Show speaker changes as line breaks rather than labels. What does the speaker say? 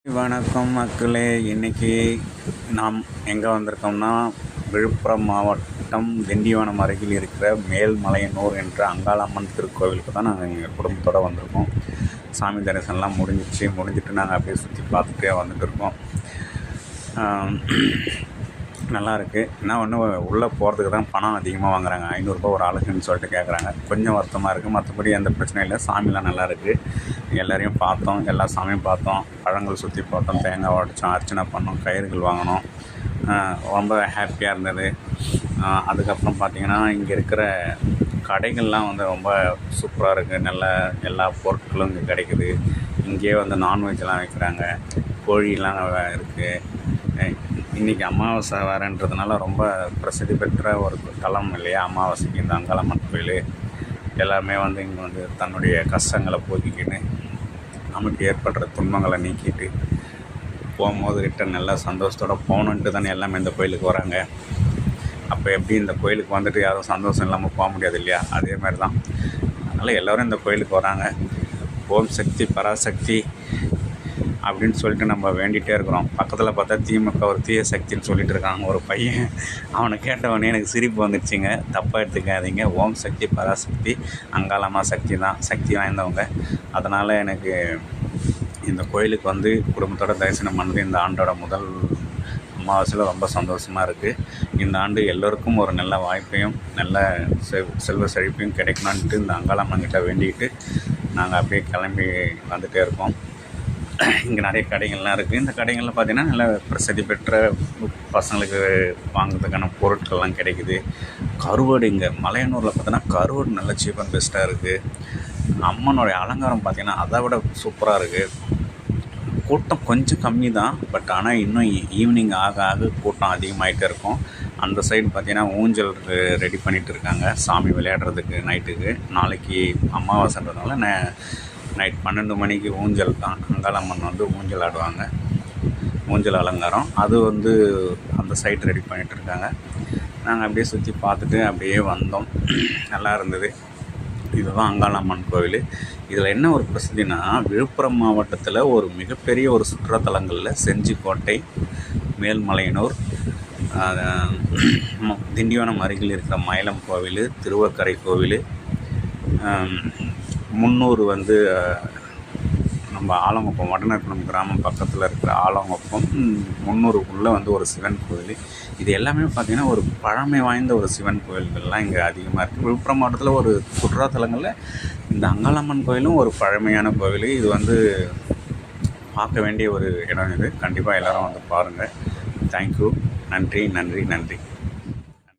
வணக்கம் மக்களே. இன்றைக்கி நாம் எங்கே வந்திருக்கோம்னா, விழுப்புரம் மாவட்டம் திண்டிவனம் அருகில் இருக்கிற மேல்மலையனூர் என்ற அங்காளம்மன் திருக்கோவிலுக்கு தான் நாங்கள் எங்கள் குடும்பத்தோடு வந்திருக்கோம். சாமி தரிசனம்லாம் முடிஞ்சிட்டு நாங்கள் அப்படியே சுற்றி பார்த்துட்டே வந்துட்டு இருக்கோம். நல்லாயிருக்கு. என்ன ஒன்று, உள்ளே போகிறதுக்கு தான் பணம் அதிகமாக வாங்குறாங்க. 500 ரூபா ஒரு ஆளுக்குன்னு சொல்லிட்டு கேட்குறாங்க. கொஞ்சம் வருத்தமாக இருக்குது. மற்றபடி எந்த பிரச்சனையும் இல்லை. சாமிலாம் நல்லாயிருக்கு. எல்லோரையும் பார்த்தோம், எல்லா சாமியும் பார்த்தோம், பழங்கள் சுற்றி பார்த்தோம், தேங்காய் உடைச்சோம், அர்ச்சனை பண்ணோம், கயிறுகள் வாங்கினோம். ரொம்ப ஹாப்பியாக இருந்தது. அதுக்கப்புறம் பார்த்திங்கன்னா, இங்கே இருக்கிற கடைகள்லாம் வந்து ரொம்ப சூப்பராக இருக்குது. நல்ல எல்லா பொருட்களும் இங்கே கிடைக்குது. இங்கேயே வந்து நான்வெஜ்லாம் வைக்கிறாங்க, கோழிலாம் இருக்குது. இன்றைக்கி அமாவாசை வரன்றதுனால ரொம்ப பிரசித்தி பெற்ற ஒரு தலம் இல்லையா அமாவாசைக்கு இந்த அங்காளம்மன் கோயில். எல்லாருமே வந்து இங்கே வந்து தன்னுடைய கஷ்டங்களை போக்கிக்கிட்டு, நமக்கு ஏற்படுற துன்பங்களை நீக்கிட்டு போகும்போது ரிட்டன் நல்லா சந்தோஷத்தோடு போகணுன்ட்டு தானே எல்லாமே இந்த கோயிலுக்கு வராங்க. அப்போ எப்படி இந்த கோயிலுக்கு வந்துட்டு யாரும் சந்தோஷம் இல்லாமல் போக முடியாது இல்லையா? அதே மாதிரி தான். அதனால் எல்லோரும் இந்த கோயிலுக்கு வராங்க. ஓம் சக்தி பராசக்தி அப்படின்னு சொல்லிட்டு நம்ம வேண்டிகிட்டே இருக்கிறோம். பக்கத்தில் பார்த்தா திமுக ஒரு தீய சக்தின்னு சொல்லிட்டு இருக்காங்க. ஒரு பையன், அவனை கேட்டவொடனே எனக்கு சிரிப்பு வந்துடுச்சிங்க. தப்பாக எடுத்துக்காதீங்க. ஓம் சக்தி பராசக்தி அங்காளம்மா சக்தி தான், சக்தி வாய்ந்தவங்க. அதனால் எனக்கு இந்த கோயிலுக்கு வந்து குடும்பத்தோட தரிசனம் பண்ணது இந்த ஆண்டோட முதல் அமாவாசையில் ரொம்ப சந்தோஷமாக இருக்குது. இந்த ஆண்டு எல்லோருக்கும் ஒரு நல்ல வாய்ப்பையும் நல்ல செல்வ செழிப்பையும் கிடைக்கணுன்ட்டு இந்த அங்காளம்மன்கிட்ட வேண்டிக்கிட்டு நாங்கள் அப்படியே கிளம்பி வந்துகிட்டே இருக்கோம். இங்கே நிறைய கடைகள்லாம் இருக்குது. இந்த கடைகளில் பார்த்திங்கன்னா நல்ல பிரசித்தி பெற்ற பசங்களுக்கு வாங்குறதுக்கான பொருட்கள்லாம் கிடைக்குது. கருவாடு இங்கே மலையனூரில் பார்த்தோன்னா கருவாடு நல்ல சீப் அண்ட் பெஸ்ட்டாக இருக்குது. அம்மனுடைய அலங்காரம் பார்த்திங்கன்னா அதை விட சூப்பராக இருக்குது. கூட்டம் கொஞ்சம் கம்மி தான், பட் ஆனால் இன்னும் ஈவினிங் ஆக ஆக கூட்டம் அதிகமாகிட்டே இருக்கும். அந்த சைடு பார்த்திங்கன்னா ஊஞ்சல் ரெடி பண்ணிகிட்டு இருக்காங்க சாமி விளையாடுறதுக்கு நைட்டுக்கு. நாளைக்கு அமாவாசைன்றதுனால நைட் 12 மணிக்கு ஊஞ்சல் தான். அங்காளம்மன் வந்து ஊஞ்சல் ஆடுவாங்க, ஊஞ்சல் அலங்காரம். அது வந்து அந்த சைட் ரெடி பண்ணிகிட்ருக்காங்க. நாங்கள் அப்படியே சுற்றி பார்த்துட்டு அப்படியே வந்தோம். நல்லா இருந்தது. இதுதான் அங்காளம்மன் கோவில். இதில் என்ன ஒரு பிரசித்தினா, விழுப்புரம் மாவட்டத்தில் ஒரு மிகப்பெரிய ஒரு சுற்றுலாத்தலங்களில் செஞ்சிக்கோட்டை, மேல்மலையனூர், திண்டிவனம் அருகில் இருக்கிற மயிலம் கோவில், திருவக்கரை கோவில், முன்னூர் வந்து நம்ம ஆலங்குப்பம் வடநற்குணம் கிராமம் பக்கத்தில் இருக்கிற ஆலங்குப்பம், முன்னூருக்குள்ளே வந்து ஒரு சிவன் கோவில். இது எல்லாமே பார்த்திங்கன்னா ஒரு பழமை வாய்ந்த ஒரு சிவன் கோவில்கள்லாம் இங்கே அதிகமாக இருக்குது. விழுப்புரம் மாவட்டத்தில் ஒரு சுற்றுலாத்தலங்களில் இந்த அங்காளம்மன் கோயிலும் ஒரு பழமையான கோவில். இது வந்து பார்க்க வேண்டிய ஒரு இடம். இது கண்டிப்பாக எல்லோரும் வந்து பாருங்கள். தேங்க்யூ. நன்றி நன்றி நன்றி.